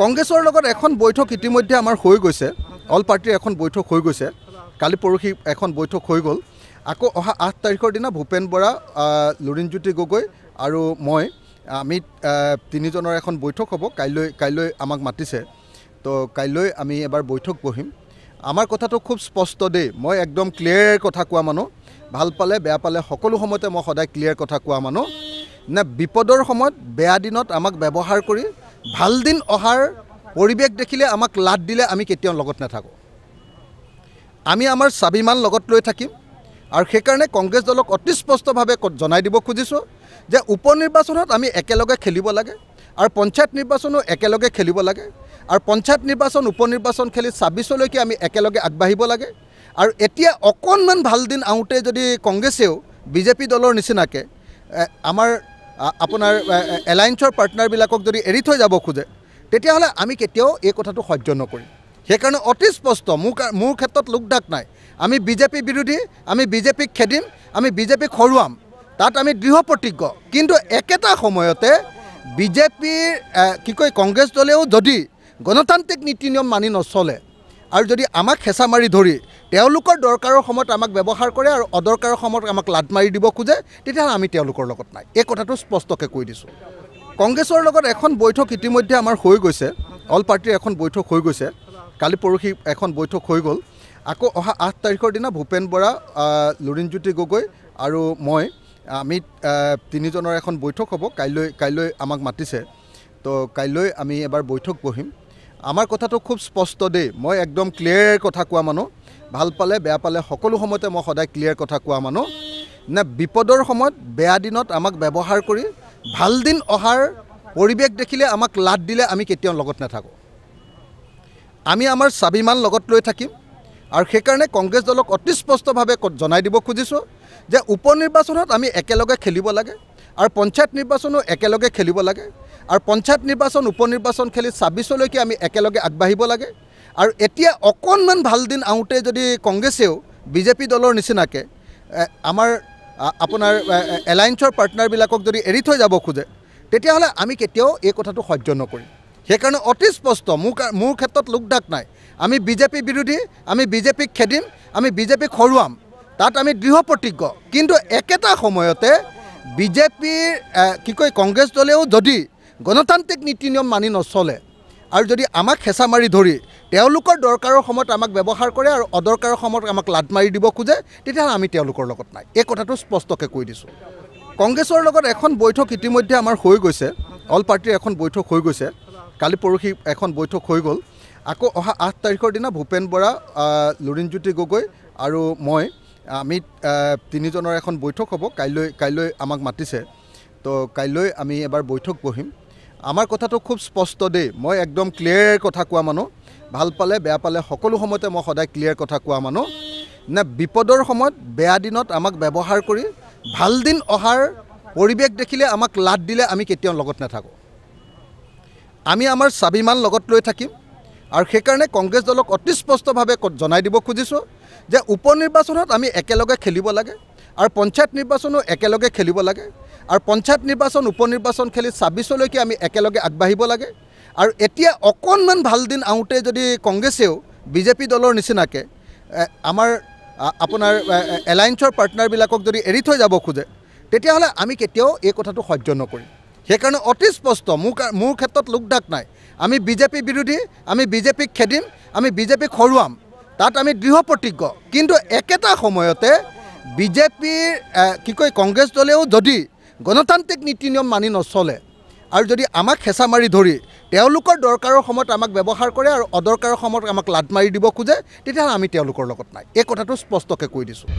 কংগ্ৰেছৰ লগত এখন বৈঠক ইতিমধ্যে আমাৰ হৈ গৈছে। অল পাৰ্টিৰ এখন বৈঠক হৈ গৈছে। কালি পৰহি এখন বৈঠক হৈ গ'ল। আকৌ অহা 8 তাৰিখৰ দিনা ভূপেন বৰা, লুৰিণজ্যোতি গগৈ আৰু মই আমি তিনিজনৰ এখন বৈঠক হ'ব। কাইলৈ আমাক মাতিছে। তো কাইলৈ আমি এবাৰ বৈঠক বহিম। আমাৰ কথাটো খুব স্পষ্ট দেই, মই একদম ক্লিয়াৰ কথা কোৱা মানুহ। ভাল পালে বেয়া পালে সকলো সময়তে মই সদায় ক্লিয়াৰ কথা কোৱা মানুহ। নে বিপদৰ সময়ত বেয়া দিনত আমাক ব্যৱহাৰ কৰি ভাল দিন অহাৰ পৰিৱেশ দেখিলে আমাক লাট দিলে আমি কেতিয়াও লগত নাথাকোঁ। আমি আমাৰ স্বাভিমান লগত লৈ থাকিম। আৰু সেইকাৰণে কংগ্ৰেছ দলক অতি স্পষ্টভাৱে জনাই দিব খুজিছোঁ যে উপনিৰ্বাচনত আমি একেলগে খেলিব লাগে আৰু পঞ্চায়ত নিৰ্বাচনো একেলগে খেলিব লাগে আৰু পঞ্চায়ত নিৰ্বাচন উপনিৰ্বাচন খেলি 26লৈকে আমি একেলগে আগবাঢ়িব লাগে। আৰু এতিয়া অকণমান ভাল দিন আহোঁতে যদি কংগ্ৰেছেও বিজেপি দলৰ নিচিনাকৈ আমাৰ আপোনাৰ এলায়েন্সৰ পাৰ্টনাৰবিলাকক যদি এৰি থৈ যাব খোজে, তেতিয়াহ'লে আমি কেতিয়াও এই কথাটো সহ্য নকৰিম। সেইকাৰণে অতি স্পষ্ট, মোৰ ক্ষেত্ৰত লোকঢাক নাই। আমি বিজেপি বিৰোধী, আমি বিজেপিক খেদিম, আমি বিজেপিক হৰুৱাম, তাত আমি দৃঢ় প্ৰতিজ্ঞ। কিন্তু একেটা সময়তে বিজেপিৰ কংগ্ৰেছ দলেও যদি গণতান্ত্ৰিক নীতি নিয়ম মানি নচলে আৰু যদি আমাক হেঁচা মাৰি ধৰি তেওঁলোকৰ দৰকাৰৰ সময়ত আমাক ব্যৱহাৰ কৰে আৰু অদৰকাৰৰ সময়ত আমাক লাট মাৰি দিব খোজে, তেতিয়াহ'লে আমি তেওঁলোকৰ লগত নাই। এই কথাটো স্পষ্টকৈ কৈ দিছোঁ। কংগ্ৰেছৰ লগত এখন বৈঠক ইতিমধ্যে আমাৰ হৈ গৈছে। অল পাৰ্টিৰ এখন বৈঠক হৈ গৈছে। কালি পৰহি এখন বৈঠক হৈ গ'ল। আকৌ অহা 8 তাৰিখৰ দিনা ভূপেন বৰা, লুৰিণজ্যোতি গগৈ আৰু মই আমি তিনিজনৰ এখন বৈঠক হ'ব। কাইলৈ আমাক মাতিছে। তো কাইলৈ আমি এবাৰ বৈঠক বহিম। আমাৰ কথাটো খুব স্পষ্ট দেই, মই একদম ক্লিয়াৰ কথা কোৱা মানুহ। ভাল পালে বেয়া পালে সকলো সময়তে মই সদায় ক্লিয়াৰ কথা কোৱা মানুহ। নে বিপদৰ সময়ত বেয়া দিনত আমাক ব্যৱহাৰ কৰি ভাল দিন অহাৰ পৰিৱেশ দেখিলে আমাক লাট দিলে আমি কেতিয়াও লগত নাথাকোঁ। আমি আমাৰ স্বাভিমান লগত লৈ থাকিম। আৰু সেইকাৰণে কংগ্ৰেছ দলক অতি স্পষ্টভাৱে জনাই দিব খুজিছোঁ যে উপনিৰ্বাচনত আমি একেলগে খেলিব লাগে আৰু পঞ্চায়ত নিৰ্বাচনো একেলগে খেলিব লাগে আৰু পঞ্চায়ত নিৰ্বাচন উপনিৰ্বাচন খেলি 26লৈকে আমি একেলগে আগবাঢ়িব লাগে। আৰু এতিয়া অকণমান ভাল দিন আহোঁতে যদি কংগ্ৰেছেও বিজেপি দলৰ নিচিনাকৈ আমাৰ আপোনাৰ এলায়েন্সৰ পাৰ্টনাৰবিলাকক যদি এৰি থৈ যাব খোজে, তেতিয়াহ'লে আমি কেতিয়াও এই কথাটো সহ্য নকৰিম। সেইকাৰণে অতি স্পষ্ট, মোৰ ক্ষেত্ৰত লোকঢাক নাই। আমি বিজেপি বিৰোধী, আমি বিজেপিক খেদিম, আমি বিজেপিক হৰুৱাম, তাত আমি দৃঢ় প্ৰতিজ্ঞ। কিন্তু একেটা সময়তে বিজেপিৰ কংগ্ৰেছ দলেও যদি গণতান্ত্ৰিক নীতি নিয়ম মানি নচলে আৰু যদি আমাক হেঁচা মাৰি ধৰি তেওঁলোকৰ দৰকাৰৰ সময়ত আমাক ব্যৱহাৰ কৰে আৰু অদৰকাৰৰ সময়ত আমাক লাট মাৰি দিব খোজে, তেতিয়াহ'লে আমি তেওঁলোকৰ লগত নাই। এই কথাটো স্পষ্টকৈ কৈ দিছোঁ। কংগ্ৰেছৰ লগত এখন বৈঠক ইতিমধ্যে আমাৰ হৈ গৈছে। অল পাৰ্টিৰ এখন বৈঠক হৈ গৈছে। কালি পৰহি এখন বৈঠক হৈ গ'ল। আকৌ অহা 8 তাৰিখৰ দিনা ভূপেন বৰা, লুৰিণজ্যোতি গগৈ আৰু মই আমি তিনিজনৰ এখন বৈঠক হ'ব। কাইলৈ আমাক মাতিছে। তো কাইলৈ আমি এবাৰ বৈঠক বহিম। আমাৰ কথাটো খুব স্পষ্ট দেই, মই একদম ক্লিয়াৰ কথা কোৱা মানুহ। ভাল পালে বেয়া পালে সকলো সময়তে মই সদায় ক্লিয়াৰ কথা কোৱা মানুহ। নে বিপদৰ সময়ত বেয়া দিনত আমাক ব্যৱহাৰ কৰি ভাল দিন অহাৰ পৰিৱেশ দেখিলে আমাক লাট দিলে আমি কেতিয়াও লগত নাথাকোঁ। আমি আমাৰ স্বাভিমান লগত লৈ থাকিম। আৰু সেইকাৰণে কংগ্ৰেছ দলক অতি স্পষ্টভাৱে জনাই দিব খুজিছোঁ যে উপনিৰ্বাচনত আমি একেলগে খেলিব লাগে আৰু পঞ্চায়ত নিৰ্বাচনো একেলগে খেলিব লাগে আৰু পঞ্চায়ত নিৰ্বাচন উপনিৰ্বাচন খেলি 26লৈকে আমি একেলগে আগবাঢ়িব লাগে। আৰু এতিয়া অকণমান ভাল দিন আহোঁতে যদি কংগ্ৰেছেও বিজেপি দলৰ নিচিনাকৈ আমাৰ আপোনাৰ এলায়েন্সৰ পাৰ্টনাৰবিলাকক যদি এৰি থৈ যাব খোজে, তেতিয়াহ'লে আমি কেতিয়াও এই কথাটো সহ্য নকৰিম। সেইকাৰণে অতি স্পষ্ট, মোৰ ক্ষেত্ৰত লোকঢাক নাই। আমি বিজেপি বিৰোধী, আমি বিজেপিক খেদিম, আমি বিজেপিক হৰুৱাম, তাত আমি দৃঢ় প্ৰতিজ্ঞ। কিন্তু একেটা সময়তে বিজেপিৰ কংগ্ৰেছ দলেও যদি গণতান্ত্ৰিক নীতি নিয়ম মানি নচলে আৰু যদি আমাক হেঁচা মাৰি ধৰি তেওঁলোকৰ দৰকাৰৰ সময়ত আমাক ব্যৱহাৰ কৰে আৰু অদৰকাৰৰ সময়ত আমাক লাট মাৰি দিব খোজে, তেতিয়াহ'লে আমি তেওঁলোকৰ লগত নাই। এই কথাটো স্পষ্টকৈ কৈ দিছোঁ।